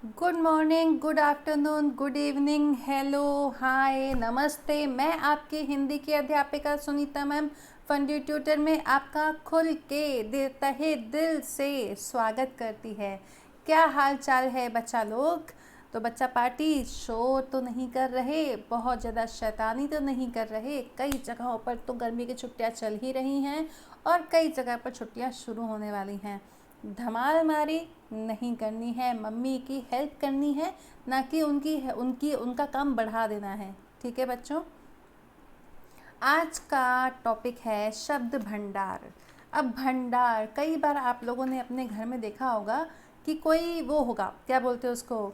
Good morning, good afternoon, good evening, hello, hi, नमस्ते। मैं आपकी हिंदी की अध्यापिका सुनीता मैम फंडी ट्यूटर में आपका खुल के तहे दिल से स्वागत करती है। क्या हाल चाल है बच्चा लोग? तो बच्चा पार्टी शोर तो नहीं कर रहे, बहुत ज़्यादा शैतानी तो नहीं कर रहे। कई जगहों पर तो गर्मी की छुट्टियां चल ही रही हैं और कई जगह पर छुट्टियां शुरू होने वाली हैं। धमाल मारी नहीं करनी है, मम्मी की हेल्प करनी है, ना कि उनका काम बढ़ा देना है। ठीक है बच्चों, आज का टॉपिक है शब्द भंडार। अब भंडार कई बार आप लोगों ने अपने घर में देखा होगा कि कोई वो होगा, क्या बोलते हैं उसको,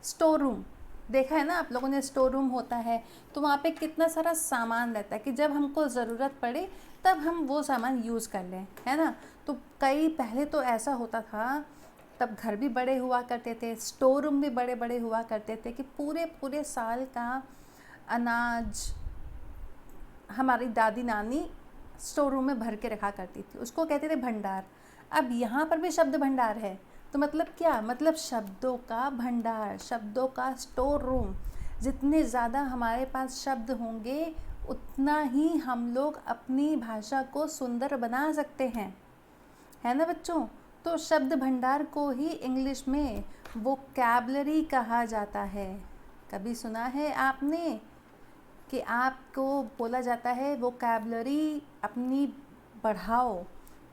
स्टोर रूम। देखा है ना आप लोगों ने, स्टोर रूम होता है तो वहाँ पे कितना सारा सामान रहता है कि जब हमको ज़रूरत पड़े तब हम वो सामान यूज़ कर लें, है ना। तो कई पहले तो ऐसा होता था, तब घर भी बड़े हुआ करते थे, स्टोर रूम भी बड़े बड़े हुआ करते थे कि पूरे पूरे साल का अनाज हमारी दादी नानी स्टोर रूम में भर के रखा करती थी, उसको कहते थे भंडार। अब यहाँ पर भी शब्द भंडार है, तो मतलब क्या, मतलब शब्दों का भंडार, शब्दों का स्टोर रूम। जितने ज़्यादा हमारे पास शब्द होंगे उतना ही हम लोग अपनी भाषा को सुंदर बना सकते हैं, है ना बच्चों। तो शब्द भंडार को ही इंग्लिश में वोकैबलरी कहा जाता है। कभी सुना है आपने कि आपको बोला जाता है वोकैबलरी अपनी बढ़ाओ?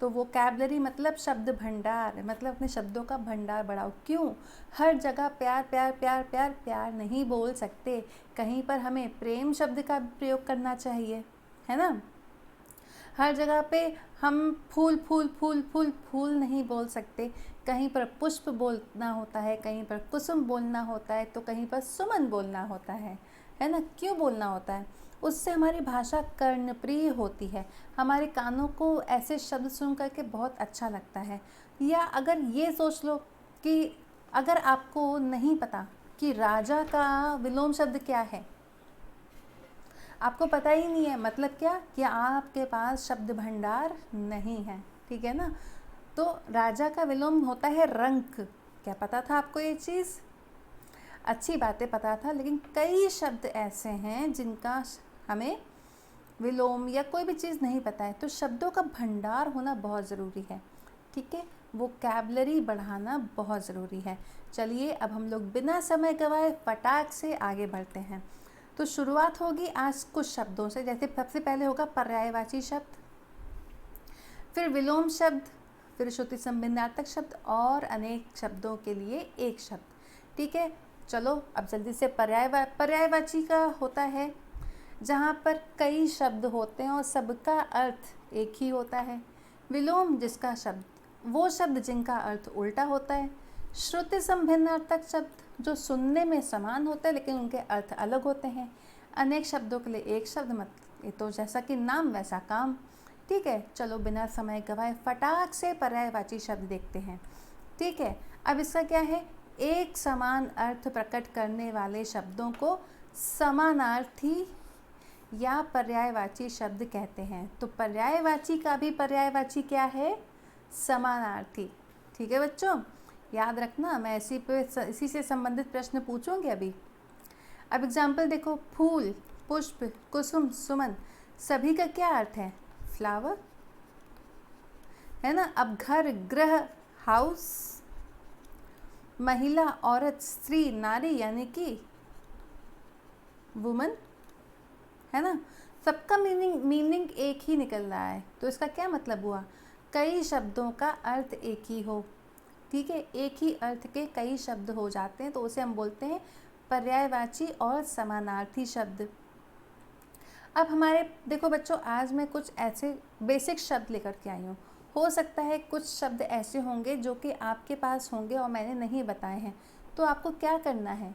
तो वोकैबलरी मतलब शब्द भंडार, मतलब अपने शब्दों का भंडार बढ़ाओ। क्यों? हर जगह प्यार प्यार प्यार प्यार प्यार नहीं बोल सकते, कहीं पर हमें प्रेम शब्द का प्रयोग करना चाहिए, है ना। हर जगह पे हम फूल फूल फूल फूल फूल नहीं बोल सकते, कहीं पर पुष्प बोलना होता है, कहीं पर कुसुम बोलना होता है, तो कहीं पर सुमन बोलना होता है ना। क्यों बोलना होता है? उससे हमारी भाषा कर्णप्रिय होती है, हमारे कानों को ऐसे शब्द सुन करके बहुत अच्छा लगता है। या अगर ये सोच लो कि अगर आपको नहीं पता कि राजा का विलोम शब्द क्या है, आपको पता ही नहीं है, मतलब क्या कि आपके पास शब्द भंडार नहीं है, ठीक है ना। तो राजा का विलोम होता है रंक। क्या पता था आपको ये चीज़? अच्छी बातें पता था, लेकिन कई शब्द ऐसे हैं जिनका हमें विलोम या कोई भी चीज़ नहीं पता है। तो शब्दों का भंडार होना बहुत ज़रूरी है, ठीक है। वोकैबलरी बढ़ाना बहुत ज़रूरी है। चलिए अब हम लोग बिना समय गवाए फटाक से आगे बढ़ते हैं। तो शुरुआत होगी आज कुछ शब्दों से। जैसे सबसे पहले होगा पर्यायवाची शब्द, फिर विलोम शब्द, फिर श्रुति संबंधार्थक शब्द और अनेक शब्दों के लिए एक शब्द। ठीक है, चलो अब जल्दी से पर्यायवाची का होता है जहाँ पर कई शब्द होते हैं और सबका अर्थ एक ही होता है। विलोम जिसका शब्द, वो शब्द जिनका अर्थ उल्टा होता है। श्रुति संभिन्नार्थक शब्द जो सुनने में समान होते हैं लेकिन उनके अर्थ अलग होते हैं। अनेक शब्दों के लिए एक शब्द, मत ये तो जैसा कि नाम वैसा काम। ठीक है, चलो बिना समय गवाए फटाक से पर्यायवाची शब्द देखते हैं। ठीक है, अब इसका क्या है, एक समान अर्थ प्रकट करने वाले शब्दों को समानार्थी या पर्यायवाची शब्द कहते हैं। तो पर्यायवाची का भी पर्यायवाची क्या है? समानार्थी। ठीक है बच्चों, याद रखना, मैं इसी से संबंधित प्रश्न पूछूंगी अभी। अब एग्जाम्पल देखो, फूल, पुष्प, कुसुम, सुमन, सभी का क्या अर्थ है? फ्लावर, है ना। अब घर, गृह, हाउस, महिला, औरत, स्त्री, नारी यानी कि वुमन, है ना। सबका मीनिंग एक ही निकल रहा है, तो इसका क्या मतलब हुआ? कई शब्दों का अर्थ एक ही हो। ठीक है, एक ही अर्थ के कई शब्द हो जाते हैं तो उसे हम बोलते हैं पर्यायवाची और समानार्थी शब्द। अब हमारे देखो बच्चों, आज मैं कुछ ऐसे बेसिक शब्द लेकर के आई हूँ। हो सकता है कुछ शब्द ऐसे होंगे जो कि आपके पास होंगे और मैंने नहीं बताए हैं। तो आपको क्या करना है,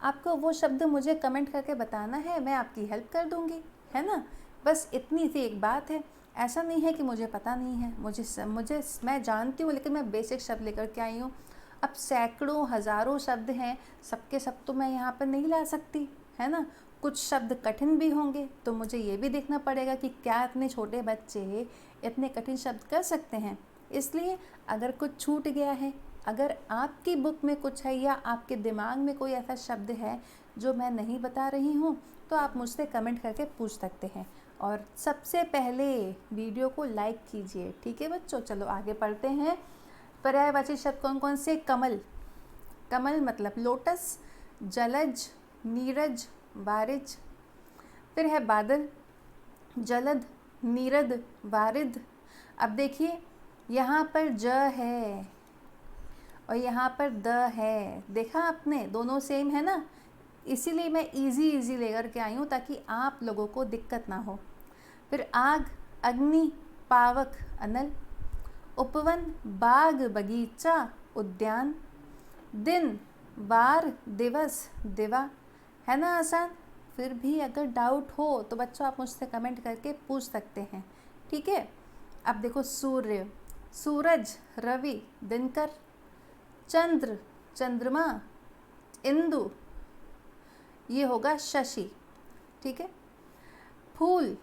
आपको वो शब्द मुझे कमेंट करके बताना है, मैं आपकी हेल्प कर दूँगी, है ना। बस इतनी सी एक बात है। ऐसा नहीं है कि मुझे पता नहीं है, मुझे मैं जानती हूँ, लेकिन मैं बेसिक शब्द लेकर के आई हूँ। अब सैकड़ों हज़ारों शब्द हैं, सबके सब तो मैं यहाँ पर नहीं ला सकती, है ना। कुछ शब्द कठिन भी होंगे, तो मुझे ये भी देखना पड़ेगा कि क्या इतने छोटे बच्चे इतने कठिन शब्द कर सकते हैं। इसलिए अगर कुछ छूट गया है, अगर आपकी बुक में कुछ है या आपके दिमाग में कोई ऐसा शब्द है जो मैं नहीं बता रही हूँ, तो आप मुझसे कमेंट करके पूछ सकते हैं। और सबसे पहले वीडियो को लाइक कीजिए, ठीक है बच्चों। चलो आगे पढ़ते हैं। पर्यायवाची शब्द कौन कौन से? कमल, कमल मतलब लोटस, जलज, नीरज, वारिज। फिर है बादल, जलद, नीरद, वारिद। अब देखिए यहाँ पर ज है और यहाँ पर द है, देखा आपने, दोनों सेम है ना, इसीलिए मैं इजी लेकर के आई हूँ ताकि आप लोगों को दिक्कत ना हो। फिर आग, अग्नि, पावक, अनल, उपवन, बाग, बगीचा, उद्यान, दिन, वार, दिवस, दिवा। है ना आसान? फिर भी अगर डाउट हो तो बच्चों आप मुझसे कमेंट करके पूछ सकते हैं, ठीक है। अब देखो सूर्य, सूरज, रवि, दिनकर, चंद्र, चंद्रमा, इंदु, ये होगा शशि, ठीक है। फूल,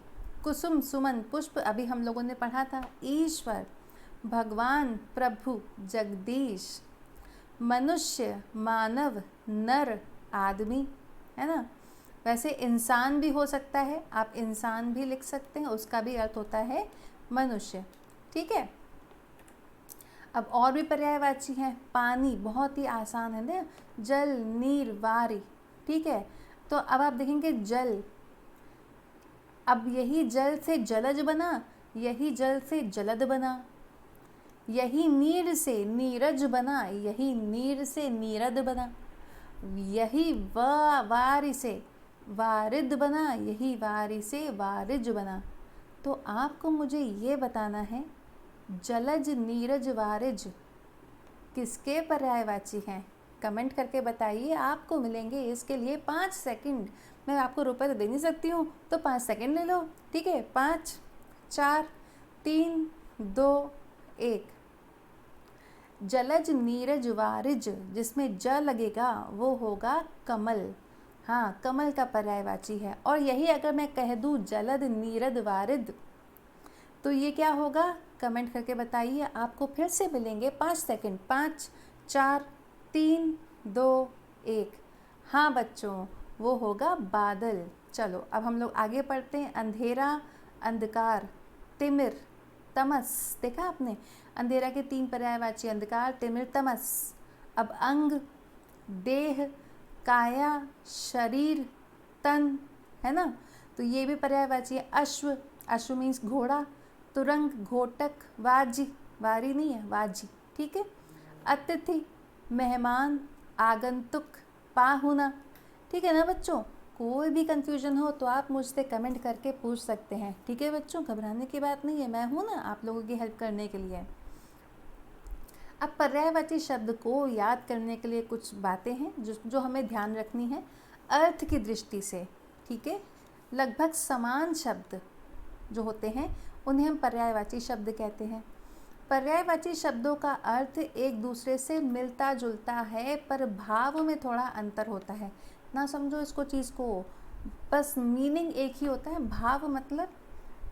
कुसुम, सुमन, पुष्प, अभी हम लोगों ने पढ़ा था। ईश्वर, भगवान, प्रभु, जगदीश, मनुष्य, मानव, नर, आदमी, है ना। वैसे इंसान भी हो सकता है, आप इंसान भी लिख सकते हैं, उसका भी अर्थ होता है मनुष्य, ठीक है। अब और भी पर्यायवाची हैं। पानी, बहुत ही आसान है ना, जल, नीर, वारी, ठीक है। तो अब आप देखेंगे जल, अब यही जल से जलज बना, यही जल से जलद बना, यही नीर से नीरज बना, यही नीर से नीरद बना, यही वारी से वारिद बना, यही वारी से वारिज बना। तो आपको मुझे ये बताना है जलज, नीरज, वारिज किसके पर्यायवाची हैं? कमेंट करके बताइए। आपको मिलेंगे इसके लिए 5 सेकंड। मैं आपको रुपए तो दे नहीं सकती हूँ, तो 5 सेकंड ले लो, ठीक है। 5, 4, 3, 2, 1। जलज, नीरज, वारिज, जिसमें ज लगेगा वो होगा कमल। हाँ, कमल का पर्यायवाची है। और यही अगर मैं कह दूँ जलद, नीरद, वारिद, तो ये क्या होगा? कमेंट करके बताइए। आपको फिर से मिलेंगे 5 सेकंड। 5, 4, 3, 2, 1। हाँ बच्चों, वो होगा बादल। चलो अब हम लोग आगे पढ़ते हैं। अंधेरा, अंधकार, तिमिर, तमस। देखा आपने, अंधेरा के 3 पर्यायवाची, अंधकार, तिमिर, तमस। अब अंग, देह, काया, शरीर, तन, है ना, तो ये भी पर्यायवाची है। अश्व, अश्व मीन्स घोड़ा, तुरंग, घोटक, वाजी, वारी नहीं है, वाजी, ठीक है। अतिथि, मेहमान, आगंतुक, पाहुना, ठीक है ना बच्चों। कोई भी कंफ्यूजन हो तो आप मुझसे कमेंट करके पूछ सकते हैं, ठीक है बच्चों, घबराने की बात नहीं है, मैं हूँ ना आप लोगों की हेल्प करने के लिए। अब पर्यायवाची शब्द को याद करने के लिए कुछ बातें हैं जो हमें ध्यान रखनी है अर्थ की दृष्टि से, ठीक है। लगभग समान शब्द जो होते हैं उन्हें हम पर्यायवाची शब्द कहते हैं। पर्यायवाची शब्दों का अर्थ एक दूसरे से मिलता जुलता है, पर भाव में थोड़ा अंतर होता है। ना समझो इसको चीज़ को, बस मीनिंग एक ही होता है, भाव मतलब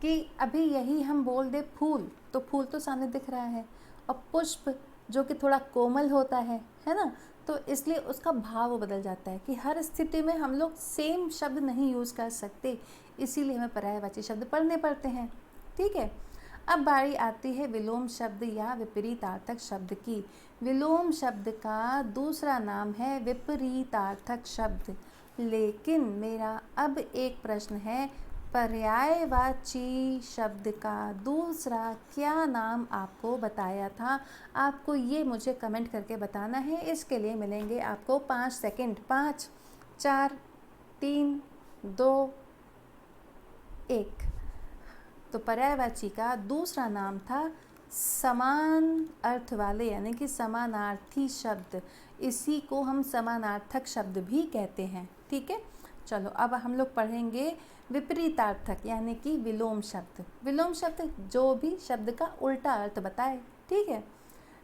कि अभी यही हम बोल दे फूल, तो फूल तो सामने दिख रहा है, और पुष्प जो कि थोड़ा कोमल होता है ना, तो इसलिए उसका भाव बदल जाता है कि हर स्थिति में हम लोग सेम शब्द नहीं यूज़ कर सकते, इसीलिए हमें पर्यायवाची शब्द पढ़ने पड़ते हैं, ठीक है। अब बारी आती है विलोम शब्द या विपरीतार्थक शब्द की। विलोम शब्द का दूसरा नाम है विपरीतार्थक शब्द। लेकिन मेरा अब एक प्रश्न है, पर्यायवाची शब्द का दूसरा क्या नाम आपको बताया था? आपको ये मुझे कमेंट करके बताना है। इसके लिए मिलेंगे आपको 5 सेकंड। 5, 4, 3, 2, 1। तो पर्यायवाची का दूसरा नाम था समान अर्थ वाले, यानी कि समानार्थी शब्द। इसी को हम समानार्थक शब्द भी कहते हैं, ठीक है। चलो अब हम लोग पढ़ेंगे विपरीतार्थक यानी कि विलोम शब्द। विलोम शब्द जो भी शब्द का उल्टा अर्थ बताए, ठीक है।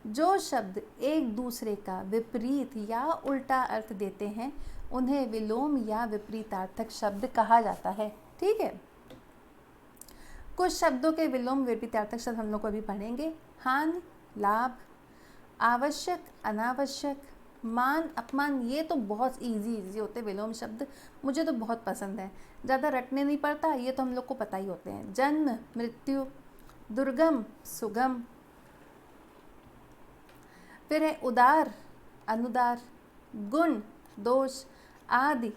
जो शब्द एक दूसरे का विपरीत या उल्टा अर्थ देते हैं उन्हें विलोम या विपरीतार्थक शब्द कहा जाता है, ठीक है। कुछ शब्दों के विलोम विपरीतार्थक शब्द हम लोग को अभी पढ़ेंगे। हानि लाभ, आवश्यक अनावश्यक, मान अपमान। ये तो बहुत इजी होते विलोम शब्द, मुझे तो बहुत पसंद है, ज़्यादा रटने नहीं पड़ता, ये तो हम लोग को पता ही होते हैं। जन्म मृत्यु, दुर्गम सुगम, फिर है उदार अनुदार, गुण दोष, आदि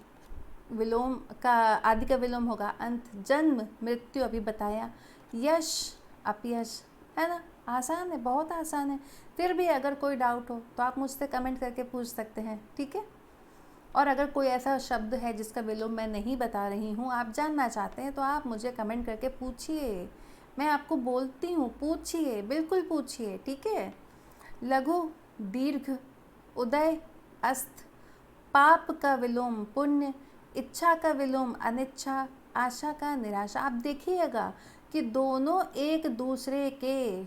विलोम का आदि का विलोम होगा अंत, जन्म मृत्यु अभी बताया, यश अपयश, है ना। आसान है, बहुत आसान है। फिर भी अगर कोई डाउट हो तो आप मुझसे कमेंट करके पूछ सकते हैं, ठीक है। और अगर कोई ऐसा शब्द है जिसका विलोम मैं नहीं बता रही हूँ, आप जानना चाहते हैं, तो आप मुझे कमेंट करके पूछिए, मैं आपको बोलती हूँ, पूछिए, बिल्कुल पूछिए, ठीक है। लघु दीर्घ, उदय अस्त, पाप का विलोम पुण्य, इच्छा का विलोम अनिच्छा, आशा का निराशा। आप देखिएगा कि दोनों एक दूसरे के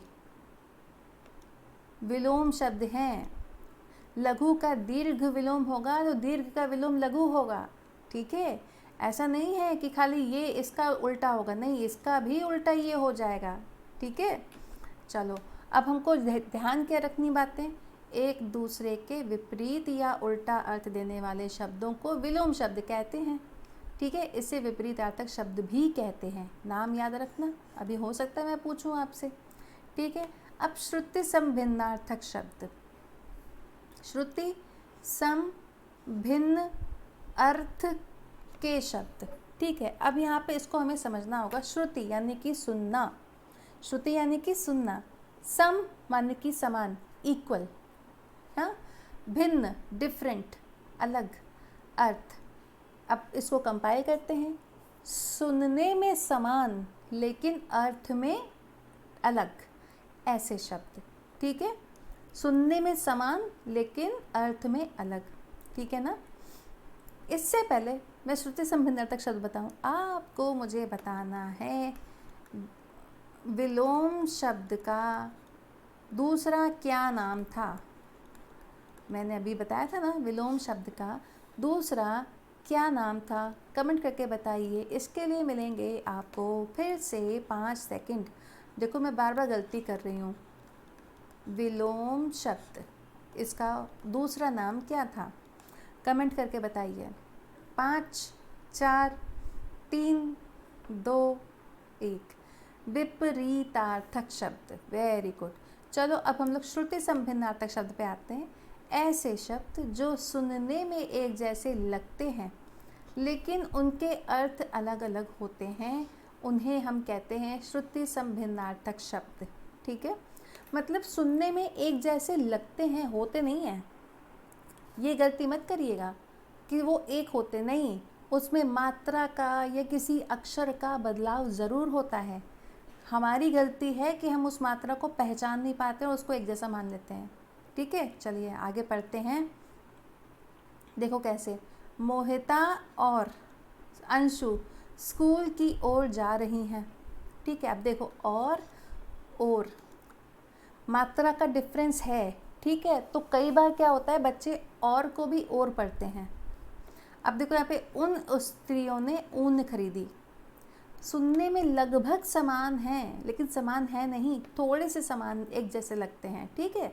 विलोम शब्द हैं। लघु का दीर्घ विलोम होगा तो दीर्घ का विलोम लघु होगा, ठीक है। ऐसा नहीं है कि खाली ये इसका उल्टा होगा, नहीं, इसका भी उल्टा ये हो जाएगा, ठीक है। चलो, अब हमको ध्यान क्या रखनी बातें, एक दूसरे के विपरीत या उल्टा अर्थ देने वाले शब्दों को विलोम शब्द कहते हैं, ठीक है। इससे विपरीत अर्थक शब्द भी कहते हैं, नाम याद रखना, अभी हो सकता है मैं पूछूं आपसे, ठीक है। अब श्रुति सम भिन्नार्थक शब्द, श्रुति सम भिन्न अर्थ के शब्द, ठीक है। अब यहाँ पे इसको हमें समझना होगा। श्रुति यानी कि सुनना, श्रुति यानी कि सुनना, सम माने कि समान इक्वल, हाँ, भिन्न डिफरेंट अलग, अर्थ। अब इसको कंपाइल करते हैं, सुनने में समान लेकिन अर्थ में अलग, ऐसे शब्द, ठीक है। सुनने में समान लेकिन अर्थ में अलग, ठीक है ना। इससे पहले मैं श्रुति संभिन्नार्थक शब्द बताऊं, आपको मुझे बताना है विलोम शब्द का दूसरा क्या नाम था। मैंने अभी बताया था ना, विलोम शब्द का दूसरा क्या नाम था, कमेंट करके बताइए। इसके लिए मिलेंगे आपको फिर से 5 सेकंड। देखो मैं बार बार गलती कर रही हूँ। विलोम शब्द, इसका दूसरा नाम क्या था, कमेंट करके बताइए। 5 4 3 2 1। विपरीतार्थक शब्द, वेरी गुड। चलो अब हम लोग श्रुति संभिन्नार्थक शब्द पे आते हैं। ऐसे शब्द जो सुनने में एक जैसे लगते हैं लेकिन उनके अर्थ अलग अलग होते हैं, उन्हें हम कहते हैं श्रुति संभिन्नार्थक शब्द, ठीक है। मतलब सुनने में एक जैसे लगते हैं, होते नहीं हैं, ये गलती मत करिएगा कि वो एक होते नहीं, उसमें मात्रा का या किसी अक्षर का बदलाव ज़रूर होता है। हमारी गलती है कि हम उस मात्रा को पहचान नहीं पाते और उसको एक जैसा मान लेते हैं, ठीक है। चलिए आगे पढ़ते हैं। देखो कैसे, मोहिता और अंशु स्कूल की ओर जा रही हैं, ठीक है। अब देखो और मात्रा का डिफरेंस है, ठीक है। तो कई बार क्या होता है, बच्चे और को भी और पढ़ते हैं। अब देखो यहाँ पे उन स्त्रियों ने ऊन खरीदी, सुनने में लगभग समान हैं लेकिन समान है नहीं, थोड़े से समान एक जैसे लगते हैं, ठीक है।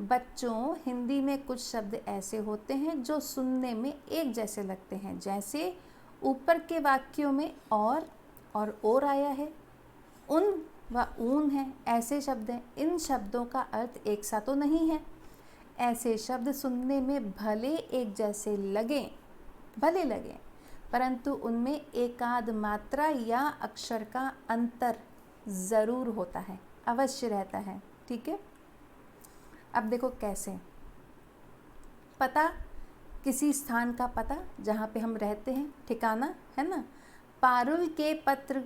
बच्चों, हिंदी में कुछ शब्द ऐसे होते हैं जो सुनने में एक जैसे लगते हैं, जैसे ऊपर के वाक्यों में और आया है, उन व ऊन है, ऐसे शब्द हैं। इन शब्दों का अर्थ एक सा तो नहीं है। ऐसे शब्द सुनने में भले एक जैसे लगें, परंतु उनमें एकाध मात्रा या अक्षर का अंतर ज़रूर होता है, अवश्य रहता है, ठीक है। अब देखो कैसे, पता, किसी स्थान का पता जहाँ पे हम रहते हैं, ठिकाना, है ना। पारुल के पत्र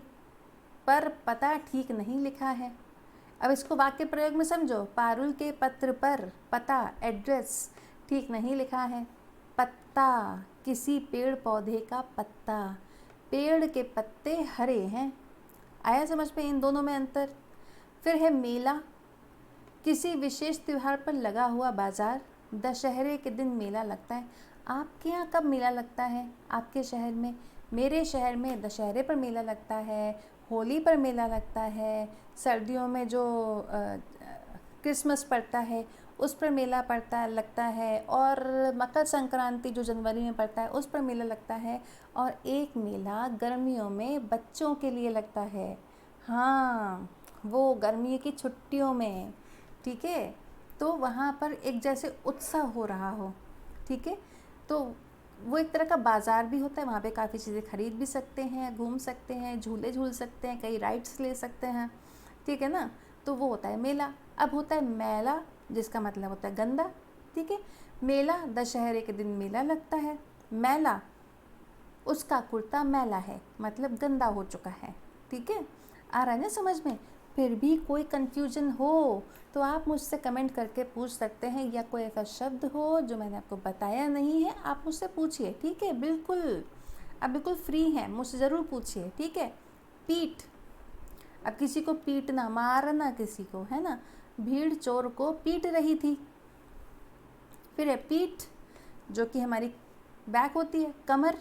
पर पता ठीक नहीं लिखा है। अब इसको वाक्य प्रयोग में समझो। पारुल के पत्र पर पता, एड्रेस ठीक नहीं लिखा है। पत्ता, किसी पेड़ पौधे का पत्ता, पेड़ के पत्ते हरे हैं। आया समझ में इन दोनों में अंतर। फिर है मेला, किसी विशेष त्यौहार पर लगा हुआ बाजार, दशहरे के दिन मेला लगता है। आपके यहाँ कब मेला लगता है आपके शहर में? मेरे शहर में दशहरे पर मेला लगता है, होली पर मेला लगता है, सर्दियों में जो क्रिसमस पड़ता है उस पर मेला पड़ता लगता है, और मकर संक्रांति जो जनवरी में पड़ता है उस पर मेला लगता है, और एक मेला गर्मियों में बच्चों के लिए लगता है। हाँ, वो गर्मी की छुट्टियों में, ठीक है। तो वहाँ पर एक जैसे उत्सव हो रहा हो, ठीक है। तो वो एक तरह का बाज़ार भी होता है, वहाँ पे काफ़ी चीज़ें खरीद भी सकते हैं, घूम सकते हैं, झूले झूल सकते हैं, कई राइड्स ले सकते हैं, ठीक है ना। तो वो होता है मेला। अब होता है मेला, जिसका मतलब होता है गंदा, ठीक है। मेला दशहरे के दिन मेला लगता है, मेला उसका कुर्ता मैला है, मतलब गंदा हो चुका है, ठीक है। आ रहा है ना समझ में। फिर भी कोई कन्फ्यूजन हो तो आप मुझसे कमेंट करके पूछ सकते हैं, या कोई ऐसा शब्द हो जो मैंने आपको बताया नहीं है आप मुझसे पूछिए, ठीक है। बिल्कुल, आप बिल्कुल फ्री हैं, मुझसे ज़रूर पूछिए, ठीक है। पीठ, अब किसी को पीटना, मारना किसी को, है ना। भीड़ चोर को पीट रही थी। फिर है पीठ, जो कि हमारी बैक होती है, कमर।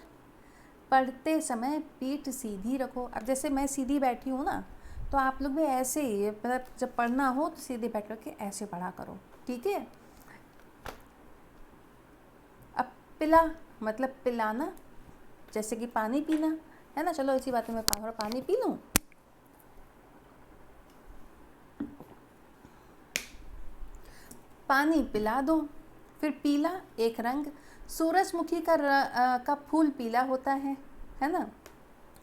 पढ़ते समय पीठ सीधी रखो। अब जैसे मैं सीधी बैठी हूँ ना, तो आप लोग भी ऐसे ही, मतलब जब पढ़ना हो तो सीधे बैठ करके ऐसे पढ़ा करो, ठीक है। अब पिला, मतलब पिलाना, जैसे कि पानी पीना, है ना। चलो इसी बात में मैं थोड़ा पानी पी लूँ। पानी पिला दो। फिर पीला, एक रंग, सूरजमुखी का फूल पीला होता है ना।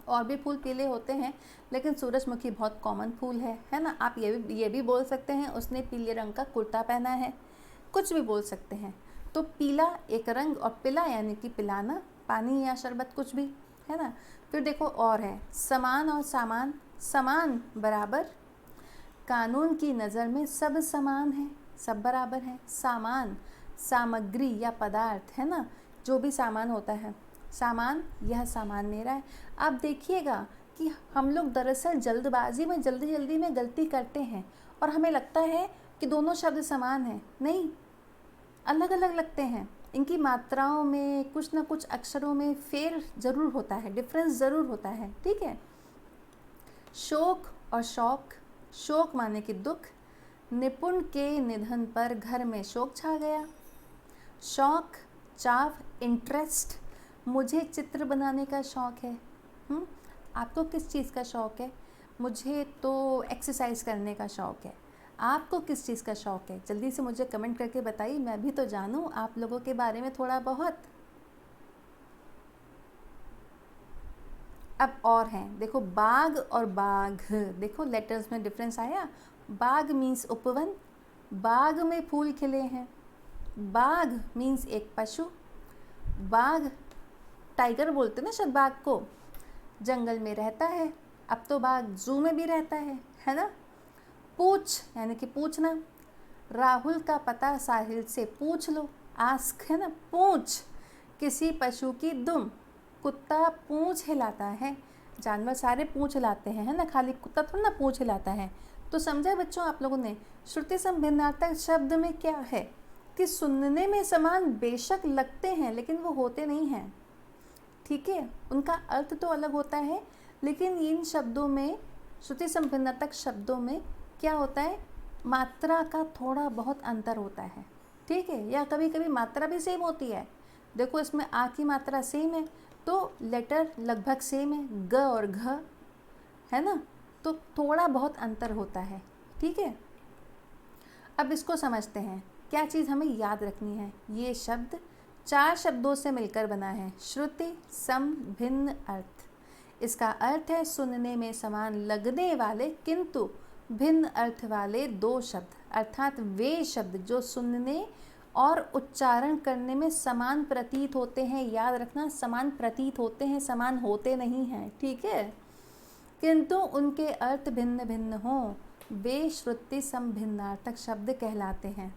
और भी फूल पीले होते हैं, लेकिन सूरजमुखी बहुत कॉमन फूल है ना। आप ये भी बोल सकते हैं उसने पीले रंग का कुर्ता पहना है, कुछ भी बोल सकते हैं। तो पीला एक रंग, और पिला यानी कि पिलाना, पानी या शरबत कुछ भी, है ना। फिर देखो और है समान और सामान। समान बराबर, कानून की नज़र में सब समान है, सब बराबर है। सामान सामग्री या पदार्थ, है ना, जो भी सामान होता है। सामान, यह सामान मेरा है। आप देखिएगा कि हम लोग दरअसल जल्दबाजी में जल्दी जल्दी में गलती करते हैं, और हमें लगता है कि दोनों शब्द समान हैं। नहीं, अलग अलग लगते हैं। इनकी मात्राओं में कुछ ना कुछ अक्षरों में फेर ज़रूर होता है, डिफरेंस ज़रूर होता है, ठीक है। शोक और शौक, शोक माने कि दुख, निपुण के निधन पर घर में शोक छा गया। शौक, चाव, इंटरेस्ट, मुझे चित्र बनाने का शौक़ है। आपको किस चीज़ का शौक़ है? मुझे तो एक्सरसाइज करने का शौक़ है। आपको किस चीज़ का शौक़ है? जल्दी से मुझे कमेंट करके बताइए, मैं भी तो जानूँ आप लोगों के बारे में थोड़ा बहुत। अब और हैं, देखो बाग और बाघ, देखो लेटर्स में डिफरेंस आया। बाग मीन्स उपवन, बाग में फूल खिले हैं। बाघ मीन्स एक पशु। बाघ, टाइगर बोलते ना शायद बाघ को, जंगल में रहता है। अब तो बाघ जू में भी रहता है ना। पूछ यानी कि पूछना, राहुल का पता साहिल से पूछ लो। आस्क, है ना, पूछ, किसी पशु की दुम, कुत्ता पूंछ हिलाता है। जानवर सारे पूंछ हिलाते हैं, है ना, खाली कुत्ता थोड़ा ना पूंछ हिलाता है। तो समझा बच्चों आप लोगों ने। श्रुति सम भिन्नार्थक शब्द में क्या है कि सुनने में समान बेशक लगते हैं, लेकिन वो होते नहीं हैं, ठीक है। उनका अर्थ तो अलग होता है, लेकिन इन शब्दों में, श्रुति सम भिन्नार्थक शब्दों में क्या होता है, मात्रा का थोड़ा बहुत अंतर होता है, ठीक है। या कभी कभी मात्रा भी सेम होती है। देखो इसमें आ की मात्रा सेम है, तो लेटर लगभग सेम है, ग और घ, है ना। तो थोड़ा बहुत अंतर होता है, ठीक है। अब इसको समझते हैं, क्या चीज़ हमें याद रखनी है। ये शब्द 4 शब्दों से मिलकर बना है, श्रुति सम भिन्न अर्थ। इसका अर्थ है सुनने में समान लगने वाले किंतु भिन्न अर्थ वाले 2 शब्द, अर्थात वे शब्द जो सुनने और उच्चारण करने में समान प्रतीत होते हैं। याद रखना, समान प्रतीत होते हैं, समान होते नहीं हैं, ठीक है। किंतु उनके अर्थ भिन्न भिन्न हों, वे श्रुति समभिन्नार्थक शब्द कहलाते हैं।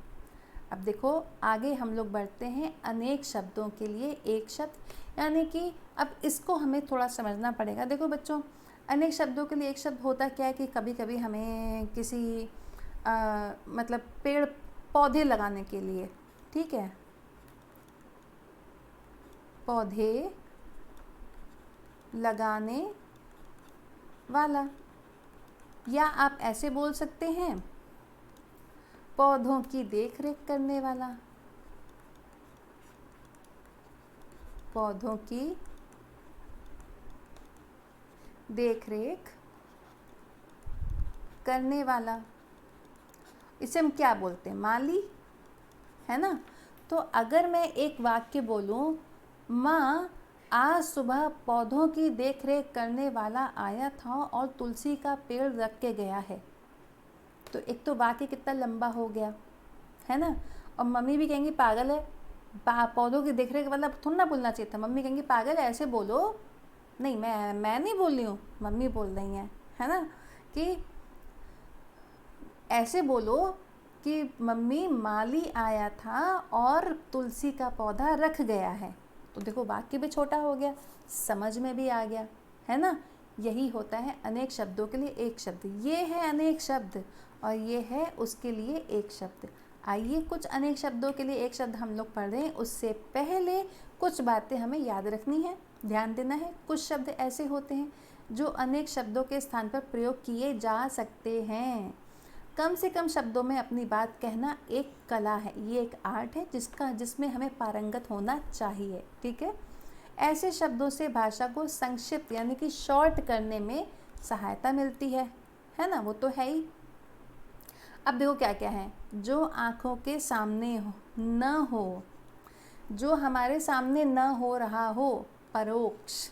अब देखो आगे हम लोग बढ़ते हैं अनेक शब्दों के लिए एक शब्द, यानी कि अब इसको हमें थोड़ा समझना पड़ेगा। देखो बच्चों, अनेक शब्दों के लिए एक शब्द होता क्या है कि कभी कभी हमें किसी मतलब पेड़ पौधे लगाने के लिए, ठीक है, पौधे लगाने वाला, या आप ऐसे बोल सकते हैं पौधों की देख रेख करने वाला, पौधों की देख रेख करने वाला, इसे हम क्या बोलते हैं? माली, है ना। तो अगर मैं एक वाक्य बोलूं, माँ आज सुबह पौधों की देख रेख करने वाला आया था और तुलसी का पेड़ रख के गया है, तो एक तो वाक्य कितना लंबा हो गया, है ना। और मम्मी भी कहेंगी पागल है, पौधों की देख रेख मतलब थोड़ा ना बोलना चाहिए था। मम्मी कहेंगी पागल है, ऐसे बोलो। नहीं, मैं नहीं बोल रही हूँ, मम्मी बोल रही हैं, है ना, कि ऐसे बोलो कि मम्मी माली आया था और तुलसी का पौधा रख गया है। तो देखो वाक्य भी छोटा हो गया, समझ में भी आ गया, है ना। यही होता है अनेक शब्दों के लिए एक शब्द। ये है अनेक शब्द और ये है उसके लिए एक शब्द। आइए कुछ अनेक शब्दों के लिए एक शब्द हम लोग पढ़ रहे हैं, उससे पहले कुछ बातें हमें याद रखनी है, ध्यान देना है। कुछ शब्द ऐसे होते हैं जो अनेक शब्दों के स्थान पर प्रयोग किए जा सकते हैं। कम से कम शब्दों में अपनी बात कहना एक कला है, ये एक आर्ट है जिसमें हमें पारंगत होना चाहिए, ठीक है। ऐसे शब्दों से भाषा को संक्षिप्त यानी कि शॉर्ट करने में सहायता मिलती है ना, वो तो है ही। अब देखो क्या क्या है, जो आँखों के सामने न हो, जो हमारे सामने न हो रहा हो, परोक्ष,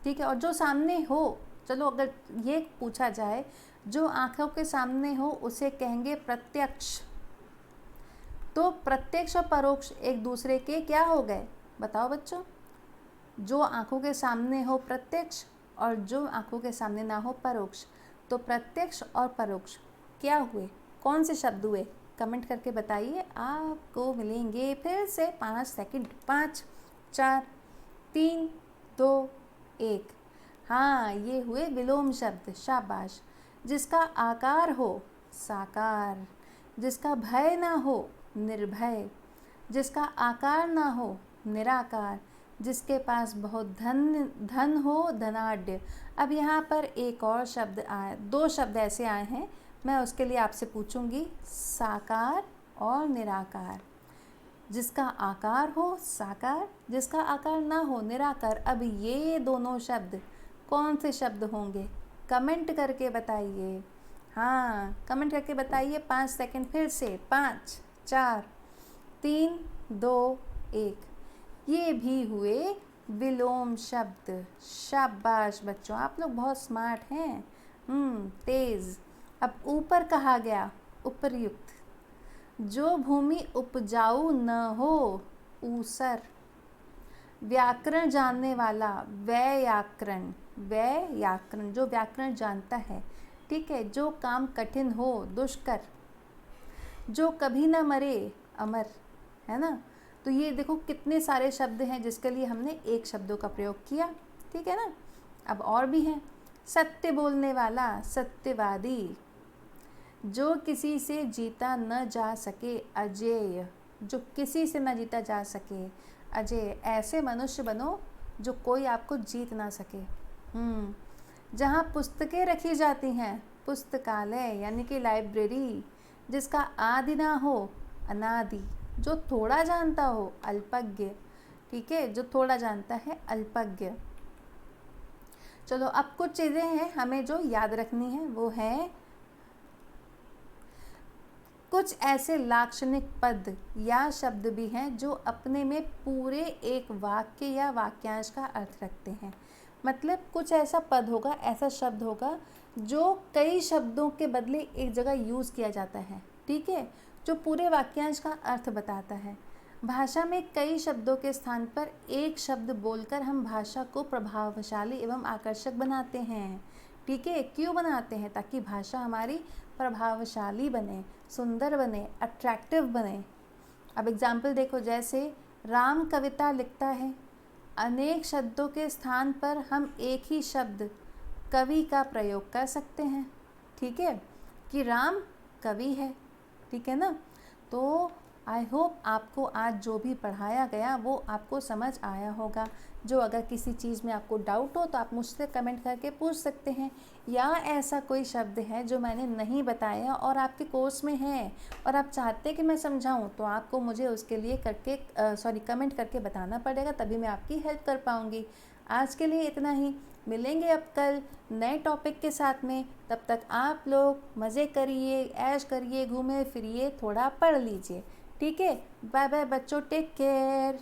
ठीक है। और जो सामने हो, चलो अगर ये पूछा जाए जो आँखों के सामने हो उसे कहेंगे प्रत्यक्ष। तो प्रत्यक्ष और परोक्ष एक दूसरे के क्या हो गए, बताओ बच्चों? जो आँखों के सामने हो प्रत्यक्ष और जो आँखों के सामने ना हो परोक्ष, तो प्रत्यक्ष और परोक्ष क्या हुए, कौन से शब्द हुए? कमेंट करके बताइए। आपको मिलेंगे फिर से 5 सेकंड। 5 4 3 2 1। हाँ, ये हुए विलोम शब्द, शाबाश। जिसका आकार हो साकार, जिसका भय ना हो निर्भय, जिसका आकार ना हो निराकार, जिसके पास बहुत धन हो धनाढ्य। अब यहाँ पर एक और शब्द आए, 2 शब्द ऐसे आए हैं, मैं उसके लिए आपसे पूछूंगी, साकार और निराकार। जिसका आकार हो साकार, जिसका आकार ना हो निराकार। अब ये दोनों शब्द कौन से शब्द होंगे? कमेंट करके बताइए। हाँ, कमेंट करके बताइए। 5 सेकंड फिर से। 5 4 3 2 1। ये भी हुए विलोम शब्द। शाबाश बच्चों, आप लोग बहुत स्मार्ट हैं, तेज। अब ऊपर कहा गया उपर्युक्त। जो भूमि उपजाऊ न हो ऊसर। व्याकरण जानने वाला व्याकरण, व्याकरण जो व्याकरण जानता है, ठीक है। जो काम कठिन हो दुष्कर। जो कभी न मरे अमर, है ना। तो ये देखो कितने सारे शब्द हैं जिसके लिए हमने एक शब्दों का प्रयोग किया, ठीक है ना। अब और भी हैं। सत्य बोलने वाला सत्यवादी। जो किसी से जीता न जा सके अजेय, जो किसी से न जीता जा सके अजय। ऐसे मनुष्य बनो जो कोई आपको जीत ना सके। जहाँ पुस्तकें रखी जाती हैं पुस्तकालय यानी कि लाइब्रेरी। जिसका आदि ना हो अनादि। जो थोड़ा जानता हो अल्पज्ञ, ठीक है, जो थोड़ा जानता है अल्पज्ञ। चलो अब कुछ चीज़ें हैं हमें जो याद रखनी है, वो है कुछ ऐसे लाक्षणिक पद या शब्द भी हैं जो अपने में पूरे एक वाक्य या वाक्यांश का अर्थ रखते हैं। मतलब कुछ ऐसा पद होगा, ऐसा शब्द होगा जो कई शब्दों के बदले एक जगह यूज़ किया जाता है, ठीक है, जो पूरे वाक्यांश का अर्थ बताता है। भाषा में कई शब्दों के स्थान पर एक शब्द बोलकर हम भाषा को प्रभावशाली एवं आकर्षक बनाते हैं, ठीक है। क्यों बनाते हैं? ताकि भाषा हमारी प्रभावशाली बने, सुंदर बने, अट्रैक्टिव बने। अब एग्जाम्पल देखो, जैसे राम कविता लिखता है। अनेक शब्दों के स्थान पर हम एक ही शब्द कवि का प्रयोग कर सकते हैं, ठीक है, कि राम कवि है, ठीक है ना। तो आई होप आपको आज जो भी पढ़ाया गया वो आपको समझ आया होगा। जो अगर किसी चीज़ में आपको डाउट हो तो आप मुझसे कमेंट करके पूछ सकते हैं, या ऐसा कोई शब्द है जो मैंने नहीं बताया और आपके कोर्स में है और आप चाहते हैं कि मैं समझाऊं, तो आपको मुझे उसके लिए कमेंट करके बताना पड़ेगा, तभी मैं आपकी हेल्प कर पाऊँगी। आज के लिए इतना ही, मिलेंगे अब कल नए टॉपिक के साथ में। तब तक आप लोग मज़े करिए, ऐश करिए, घूमे फिरिए, थोड़ा पढ़ लीजिए। ठीक है, बाय बाय बच्चों, टेक केयर।